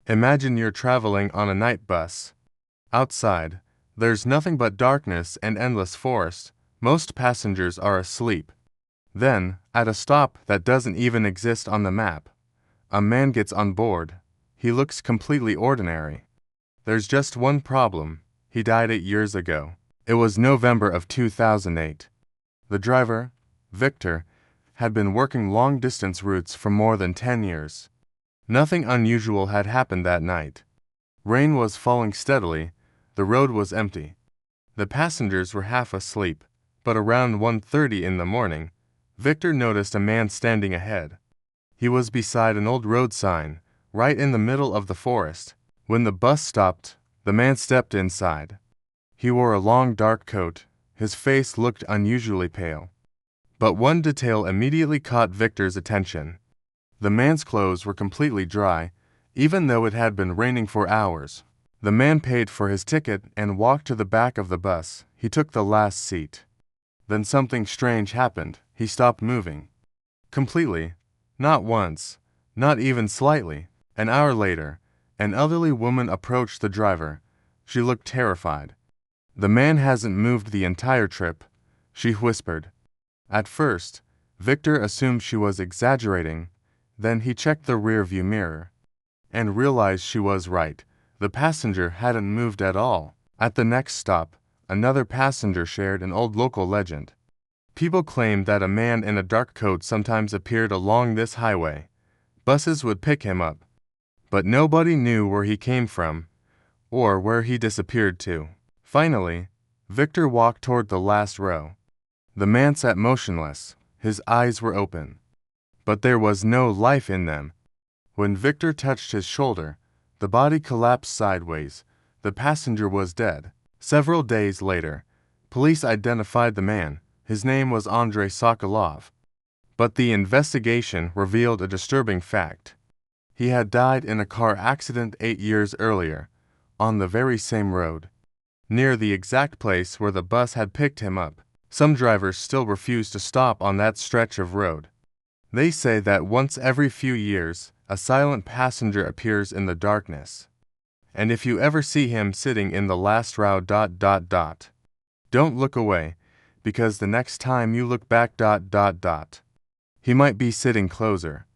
Imagine you're traveling on a night bus. Outside, there's nothing but darkness and endless forest. Most passengers are asleep. Then, at a stop that doesn't even exist on the map, a man gets on board. He looks completely ordinary. There's just one problem. He died 8 years ago. It was November of 2008. The driver, Victor, had been working long-distance routes for more than 10 years. Nothing unusual had happened that night. Rain was falling steadily. The road was empty. The passengers were half asleep, but around 1:30 in the morning, Victor noticed a man standing ahead. He was beside an old road sign, right in the middle of the forest. When the bus stopped, the man stepped inside. He wore a long dark coat. His face looked unusually pale. But one detail immediately caught Victor's attention. The man's clothes were completely dry, even though it had been raining for hours. The man paid for his ticket and walked to the back of the bus. He took the last seat. Then something strange happened. He stopped moving. Completely. Not once. Not even slightly. An hour later, an elderly woman approached the driver. She looked terrified. "The man hasn't moved the entire trip," she whispered. At first, Victor assumed she was exaggerating. Then he checked the rearview mirror and realized she was right. The passenger hadn't moved at all. At the next stop, another passenger shared an old local legend. People claimed that a man in a dark coat sometimes appeared along this highway. Buses would pick him up, but nobody knew where he came from or where he disappeared to. Finally, Victor walked toward the last row. The man sat motionless. His eyes were open, but there was no life in them. When Victor touched his shoulder, the body collapsed sideways. The passenger was dead. Several days later, police identified the man. His name was Andrei Sokolov. But the investigation revealed a disturbing fact. He had died in a car accident 8 years earlier, on the very same road, near the exact place where the bus had picked him up. Some drivers still refuse to stop on that stretch of road. They say that once every few years, a silent passenger appears in the darkness. And if you ever see him sitting in the last row... don't look away, because the next time you look back... he might be sitting closer.